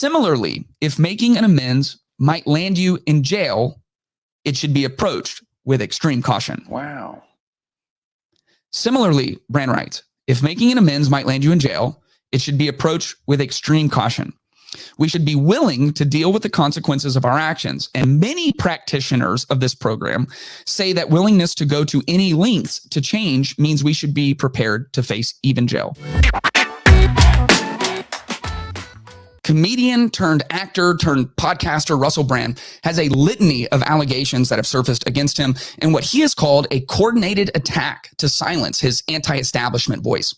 Similarly, if making an amends might land you in jail, it should be approached with extreme caution. Wow. Similarly, Brand writes, if making an amends might land you in jail, it should be approached with extreme caution. We should be willing to deal with the consequences of our actions. And many practitioners of this program say that willingness to go to any lengths to change means we should be prepared to face even jail. Comedian turned actor turned podcaster Russell Brand has a litany of allegations that have surfaced against him in what he has called a coordinated attack to silence his anti-establishment voice.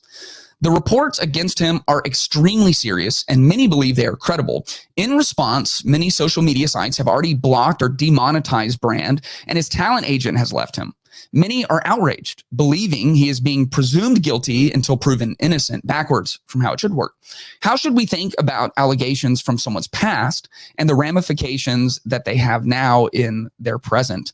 The reports against him are extremely serious, and many believe they are credible. In response, many social media sites have already blocked or demonetized Brand, and his talent agent has left him. Many are outraged, believing he is being presumed guilty until proven innocent, backwards from how it should work. How should we think about allegations from someone's past and the ramifications that they have now in their present?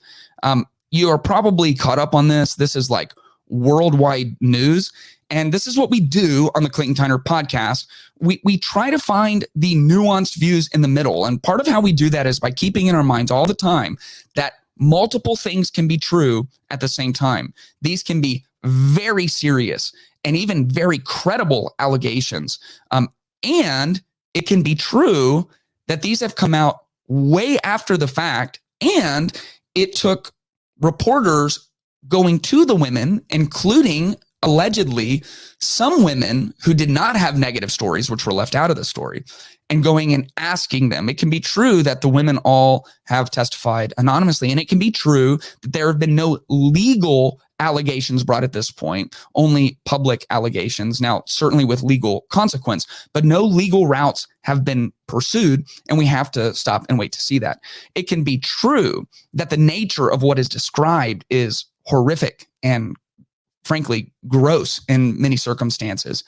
You are probably caught up on this. This is like worldwide news. And this is what we do on the Clayton Tyner podcast. We try to find the nuanced views in the middle. And part of how we do that is by keeping in our minds all the time that multiple things can be true at the same time. These can be very serious and even very credible allegations. And it can be true that these have come out way after the fact. And it took reporters going to the women, including allegedly some women who did not have negative stories, which were left out of the story, and going and asking them. It can be true that the women all have testified anonymously, and it can be true that there have been no legal allegations brought at this point, only public allegations, now certainly with legal consequence, but no legal routes have been pursued, and we have to stop and wait to see that. It can be true that the nature of what is described is horrific and frankly gross in many circumstances,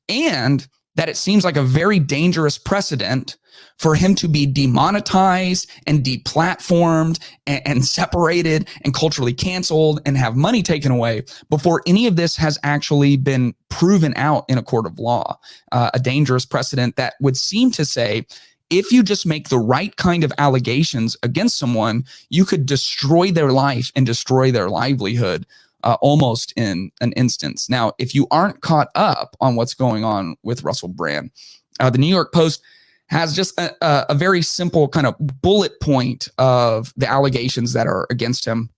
and that it seems like a very dangerous precedent for him to be demonetized and deplatformed and separated and culturally canceled and have money taken away before any of this has actually been proven out in a court of law. A dangerous precedent that would seem to say, if you just make the right kind of allegations against someone, you could destroy their life and destroy their livelihood almost in an instance. Now, if you aren't caught up on what's going on with Russell Brand, the New York Post has just a very simple kind of bullet point of the allegations that are against him.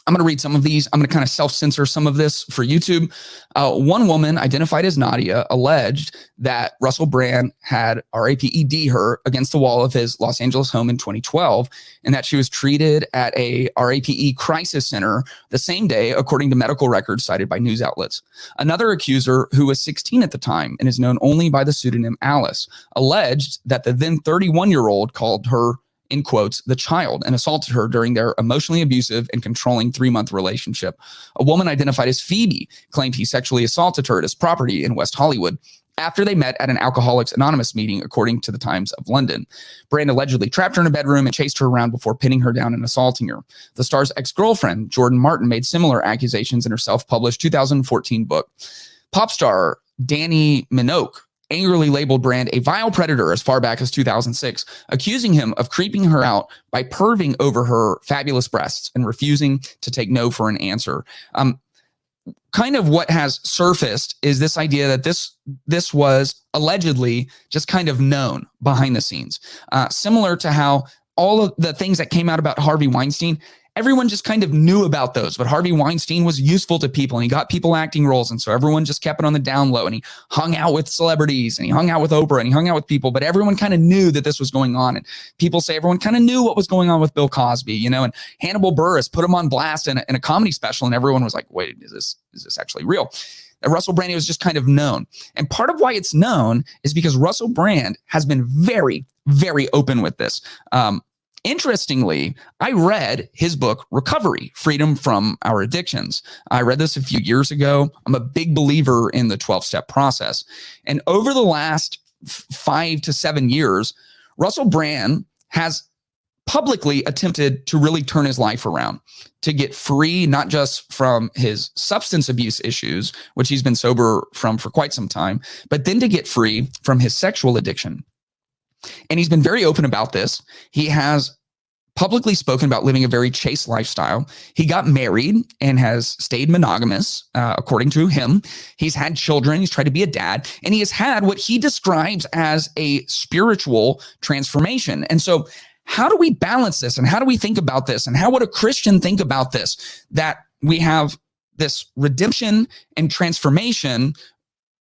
I'm going to read some of these. I'm going to kind of self-censor some of this for YouTube. One woman identified as Nadia alleged that Russell Brand had RAPED her against the wall of his Los Angeles home in 2012, and that she was treated at a RAPE crisis center the same day, according to medical records cited by news outlets. Another accuser, who was 16 at the time and is known only by the pseudonym Alice, alleged that the then 31-year-old called her, in quotes, the child, and assaulted her during their emotionally abusive and controlling 3-month relationship. A woman identified as Phoebe claimed he sexually assaulted her at his property in West Hollywood after they met at an Alcoholics Anonymous meeting, according to the Times of London. Brand allegedly trapped her in a bedroom and chased her around before pinning her down and assaulting her. The star's ex-girlfriend, Jordan Martin, made similar accusations in her self-published 2014 book. Pop star Danny Minogue angrily labeled Brand a vile predator as far back as 2006, accusing him of creeping her out by perving over her fabulous breasts and refusing to take no for an answer. Kind of what has surfaced is this idea that this was allegedly just kind of known behind the scenes, similar to how all of the things that came out about Harvey Weinstein, everyone just kind of knew about those, but Harvey Weinstein was useful to people and he got people acting roles. And so everyone just kept it on the down low, and he hung out with celebrities and he hung out with Oprah and he hung out with people, but everyone kind of knew that this was going on. And people say everyone kind of knew what was going on with Bill Cosby, and Hannibal Buress put him on blast in a comedy special. And everyone was like, wait, is this actually real? Russell Brand was just kind of known. And part of why it's known is because Russell Brand has been very, very open with this. Interestingly, I read his book, Recovery, Freedom from Our Addictions. I read this a few years ago. I'm a big believer in the 12-step process. And over the last 5 to 7 years, Russell Brand has publicly attempted to really turn his life around, to get free, not just from his substance abuse issues, which he's been sober from for quite some time, but then to get free from his sexual addiction. And he's been very open about this. He has publicly spoken about living a very chaste lifestyle. He got married and has stayed monogamous, according to him. He's had children. He's tried to be a dad, and he has had what he describes as a spiritual transformation. And so how do we balance this? And how do we think about this? And how would a Christian think about this? That we have this redemption and transformation,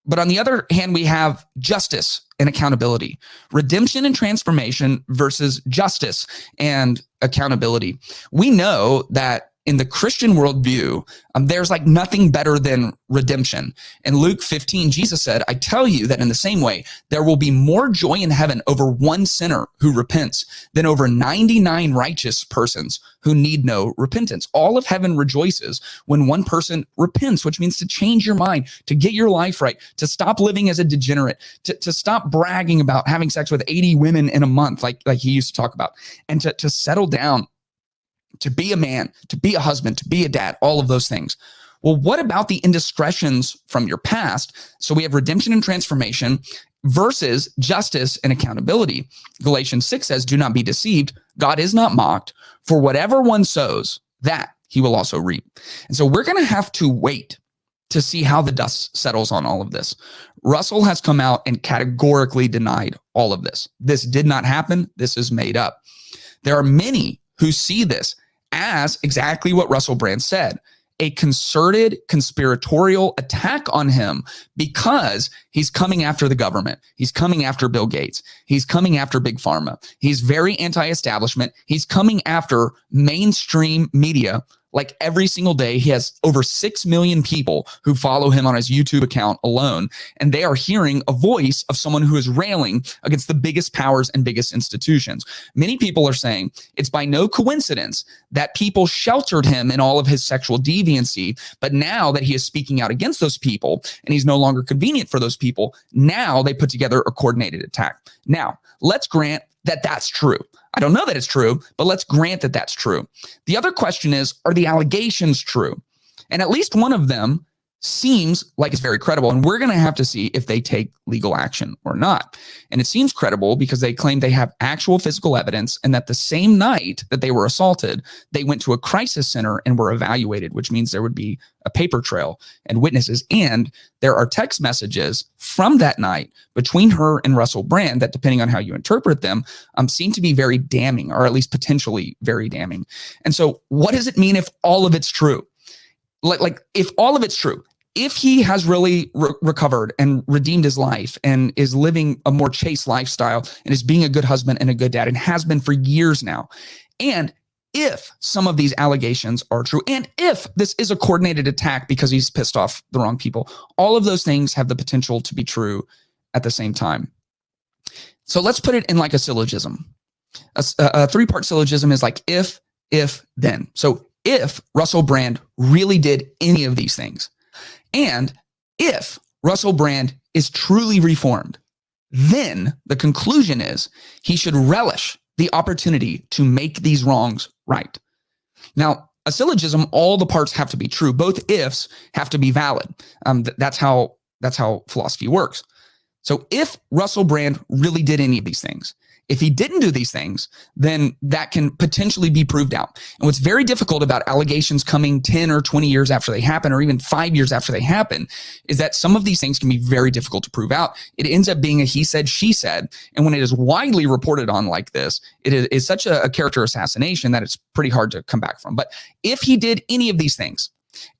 but on the other hand, we have justice and accountability. Redemption and transformation versus justice and accountability. We know that in the Christian worldview, there's like nothing better than redemption. In Luke 15, Jesus said, I tell you that in the same way, there will be more joy in heaven over one sinner who repents than over 99 righteous persons who need no repentance. All of heaven rejoices when one person repents, which means to change your mind, to get your life right, to stop living as a degenerate, to stop bragging about having sex with 80 women in a month, like he used to talk about, and to settle down, to be a man, to be a husband, to be a dad, all of those things. Well, what about the indiscretions from your past? So we have redemption and transformation versus justice and accountability. Galatians 6 says, do not be deceived. God is not mocked. For whatever one sows, that he will also reap. And so we're going to have to wait to see how the dust settles on all of this. Russell has come out and categorically denied all of this. This did not happen. This is made up. There are many who see this as exactly what Russell Brand said, a concerted conspiratorial attack on him because he's coming after the government. He's coming after Bill Gates. He's coming after Big Pharma. He's very anti-establishment. He's coming after mainstream media. Like every single day, he has over 6 million people who follow him on his YouTube account alone. And they are hearing a voice of someone who is railing against the biggest powers and biggest institutions. Many people are saying it's by no coincidence that people sheltered him in all of his sexual deviancy. But now that he is speaking out against those people and he's no longer convenient for those people, now they put together a coordinated attack. Now, let's grant that that's true. I don't know that it's true, but let's grant that that's true. The other question is, are the allegations true? And at least one of them seems like it's very credible, and we're going to have to see if they take legal action or not. And it seems credible because they claim they have actual physical evidence and that the same night that they were assaulted, they went to a crisis center and were evaluated, which means there would be a paper trail and witnesses. And there are text messages from that night between her and Russell Brand that, depending on how you interpret them, seem to be very damning, or at least potentially very damning. And so what does it mean if all of it's true? Like if all of it's true, if he has really recovered and redeemed his life and is living a more chaste lifestyle and is being a good husband and a good dad and has been for years now, and if some of these allegations are true, and if this is a coordinated attack because he's pissed off the wrong people, all of those things have the potential to be true at the same time. So let's put it in like a syllogism. A three-part syllogism is like if, then. So if Russell Brand really did any of these things, and if Russell Brand is truly reformed, then the conclusion is he should relish the opportunity to make these wrongs right. Now, a syllogism, all the parts have to be true. Both ifs have to be valid. That's how philosophy works. So if Russell Brand really did any of these things, if he didn't do these things, then that can potentially be proved out. And what's very difficult about allegations coming 10 or 20 years after they happen, or even 5 years after they happen, is that some of these things can be very difficult to prove out. It ends up being a he said, she said. And when it is widely reported on like this, it is such a character assassination that it's pretty hard to come back from. But if he did any of these things,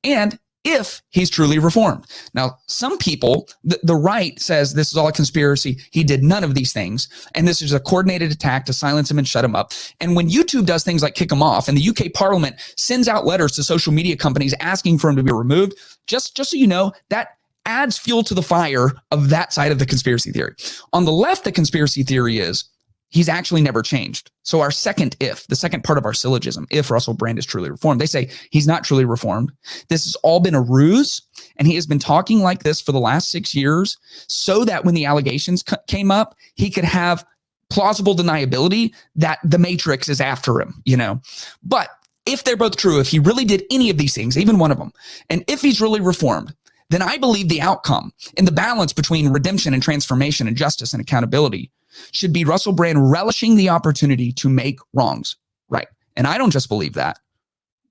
and if he's truly reformed. Now, some people, the right says this is all a conspiracy. He did none of these things. And this is a coordinated attack to silence him and shut him up. And when YouTube does things like kick him off, and the UK Parliament sends out letters to social media companies asking for him to be removed, just so you know, that adds fuel to the fire of that side of the conspiracy theory. On the left, the conspiracy theory is he's actually never changed. So our second if, the second part of our syllogism, if Russell Brand is truly reformed, they say he's not truly reformed. This has all been a ruse, and he has been talking like this for the last 6 years so that when the allegations came up, he could have plausible deniability that the Matrix is after him, you know. But if they're both true, if he really did any of these things, even one of them, and if he's really reformed, then I believe the outcome in the balance between redemption and transformation and justice and accountability should be Russell Brand relishing the opportunity to make wrongs right. And I don't just believe that.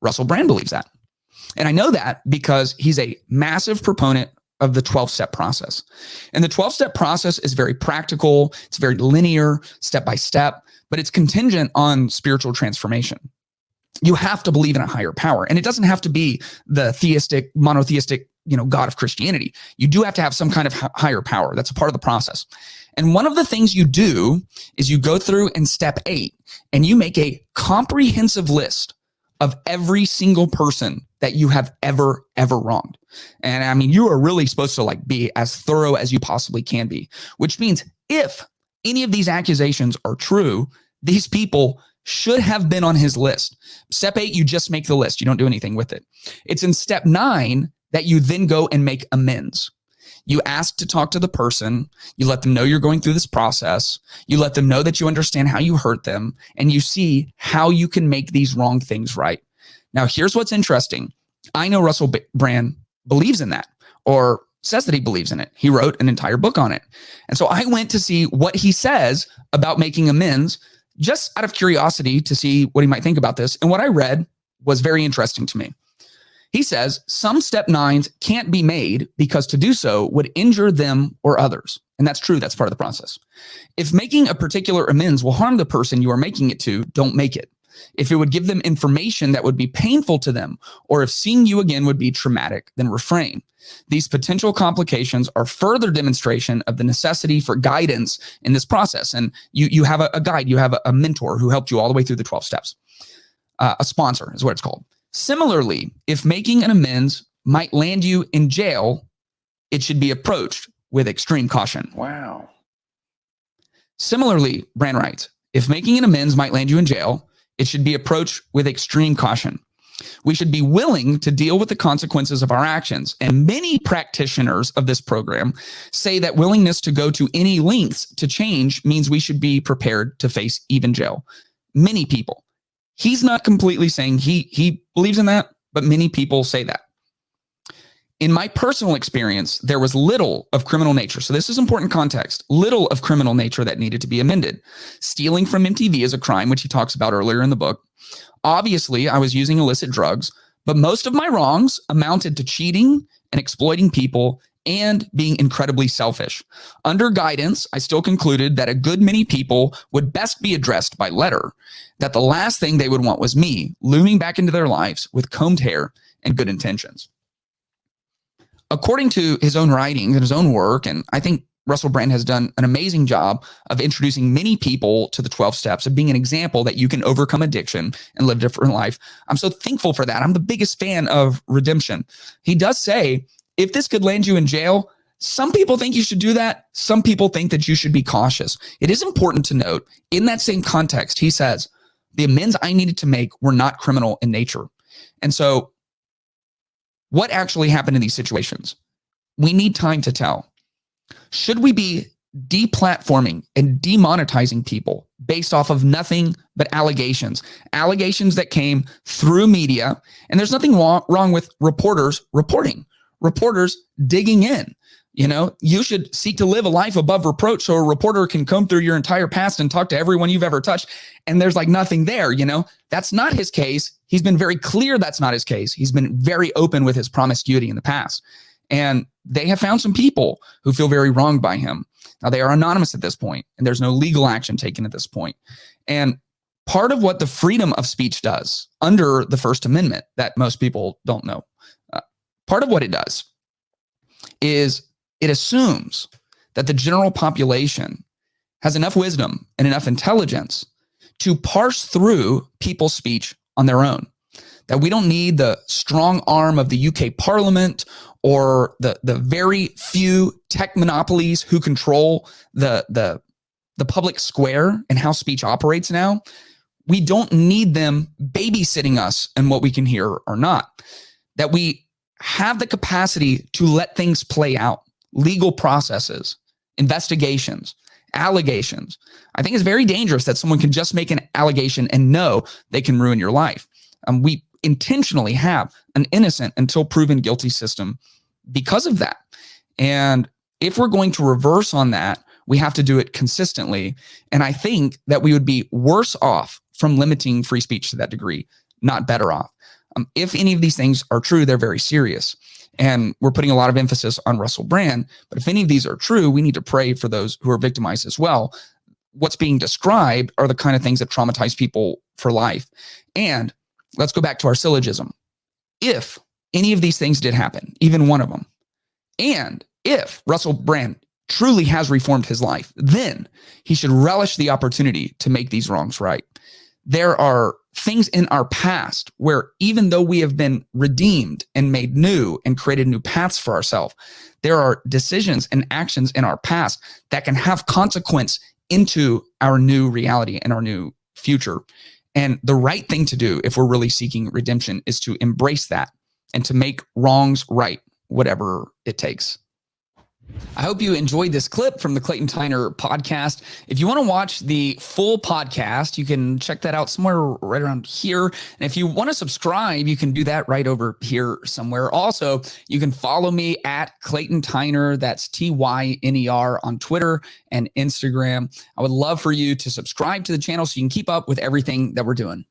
Russell Brand believes that. And I know that because he's a massive proponent of the 12-step process. And the 12-step process is very practical. It's very linear, step by step, but it's contingent on spiritual transformation. You have to believe in a higher power. And it doesn't have to be the theistic, monotheistic, God of Christianity. You do have to have some kind of higher power. That's a part of the process. And one of the things you do is you go through in step 8 and you make a comprehensive list of every single person that you have ever wronged. And I mean, you are really supposed to be as thorough as you possibly can be, which means if any of these accusations are true, these people should have been on his list. Step 8, you just make the list. You don't do anything with it. It's in step 9 that you then go and make amends. You ask to talk to the person. You let them know you're going through this process. You let them know that you understand how you hurt them, and you see how you can make these wrong things right. Now, here's what's interesting. I know Russell Brand believes in that, or says that he believes in it. He wrote an entire book on it. And so I went to see what he says about making amends, just out of curiosity to see what he might think about this. And what I read was very interesting to me. He says some step 9s can't be made because to do so would injure them or others. And that's true. That's part of the process. If making a particular amends will harm the person you are making it to, don't make it. If it would give them information that would be painful to them, or if seeing you again would be traumatic, then refrain. These potential complications are further demonstration of the necessity for guidance in this process. And you have a guide, you have a mentor who helped you all the way through the 12 steps. A sponsor is what it's called. Similarly, if making an amends might land you in jail, it should be approached with extreme caution. Wow. Similarly, Brand writes, if making an amends might land you in jail, it should be approached with extreme caution. We should be willing to deal with the consequences of our actions. And many practitioners of this program say that willingness to go to any lengths to change means we should be prepared to face even jail. Many people. He's not completely saying he believes in that, but many people say that. In my personal experience, there was little of criminal nature. So this is important context. Little of criminal nature that needed to be amended. Stealing from MTV is a crime, which he talks about earlier in the book. Obviously, I was using illicit drugs, but most of my wrongs amounted to cheating and exploiting people and being incredibly selfish. Under guidance, I still concluded that a good many people would best be addressed by letter, that the last thing they would want was me looming back into their lives with combed hair and good intentions. According to his own writings and his own work, and I think Russell Brand has done an amazing job of introducing many people to the 12 steps, of being an example that you can overcome addiction and live a different life. I'm so thankful for that. I'm the biggest fan of redemption. He does say, if this could land you in jail, some people think you should do that. Some people think that you should be cautious. It is important to note, in that same context, he says, the amends I needed to make were not criminal in nature. And so what actually happened in these situations? We need time to tell. Should we be deplatforming and demonetizing people based off of nothing but allegations that came through media? And there's nothing wrong with reporters reporting, reporters digging in. You should seek to live a life above reproach so a reporter can comb through your entire past and talk to everyone you've ever touched. And there's nothing there, That's not his case. He's been very clear that's not his case. He's been very open with his promiscuity in the past. And they have found some people who feel very wronged by him. Now, they are anonymous at this point, and there's no legal action taken at this point. And part of what the freedom of speech does under the First Amendment that most people don't know, part of what it does is it assumes that the general population has enough wisdom and enough intelligence to parse through people's speech on their own. That we don't need the strong arm of the UK Parliament or the very few tech monopolies who control the public square and how speech operates now. We don't need them babysitting us and what we can hear or not. That we have the capacity to let things play out. Legal processes, investigations, allegations. I think it's very dangerous that someone can just make an allegation and know they can ruin your life. We intentionally have an innocent until proven guilty system because of that. And if we're going to reverse on that, We have to do it consistently. And I think that we would be worse off from limiting free speech to that degree, not better off. If any of these things are true, they're very serious. And we're putting a lot of emphasis on Russell Brand. But if any of these are true, we need to pray for those who are victimized as well. What's being described are the kind of things that traumatize people for life. And let's go back to our syllogism. If any of these things did happen, even one of them, and if Russell Brand truly has reformed his life, then he should relish the opportunity to make these wrongs right. There are things in our past where even though we have been redeemed and made new and created new paths for ourselves, there are decisions and actions in our past that can have consequence into our new reality and our new future. And the right thing to do if we're really seeking redemption is to embrace that and to make wrongs right, whatever it takes. I hope you enjoyed this clip from the Clayton Tyner podcast. If you want to watch the full podcast, you can check that out somewhere right around here. And if you want to subscribe, you can do that right over here somewhere. Also, you can follow me at Clayton Tyner. That's Tyner on Twitter and Instagram. I would love for you to subscribe to the channel so you can keep up with everything that we're doing.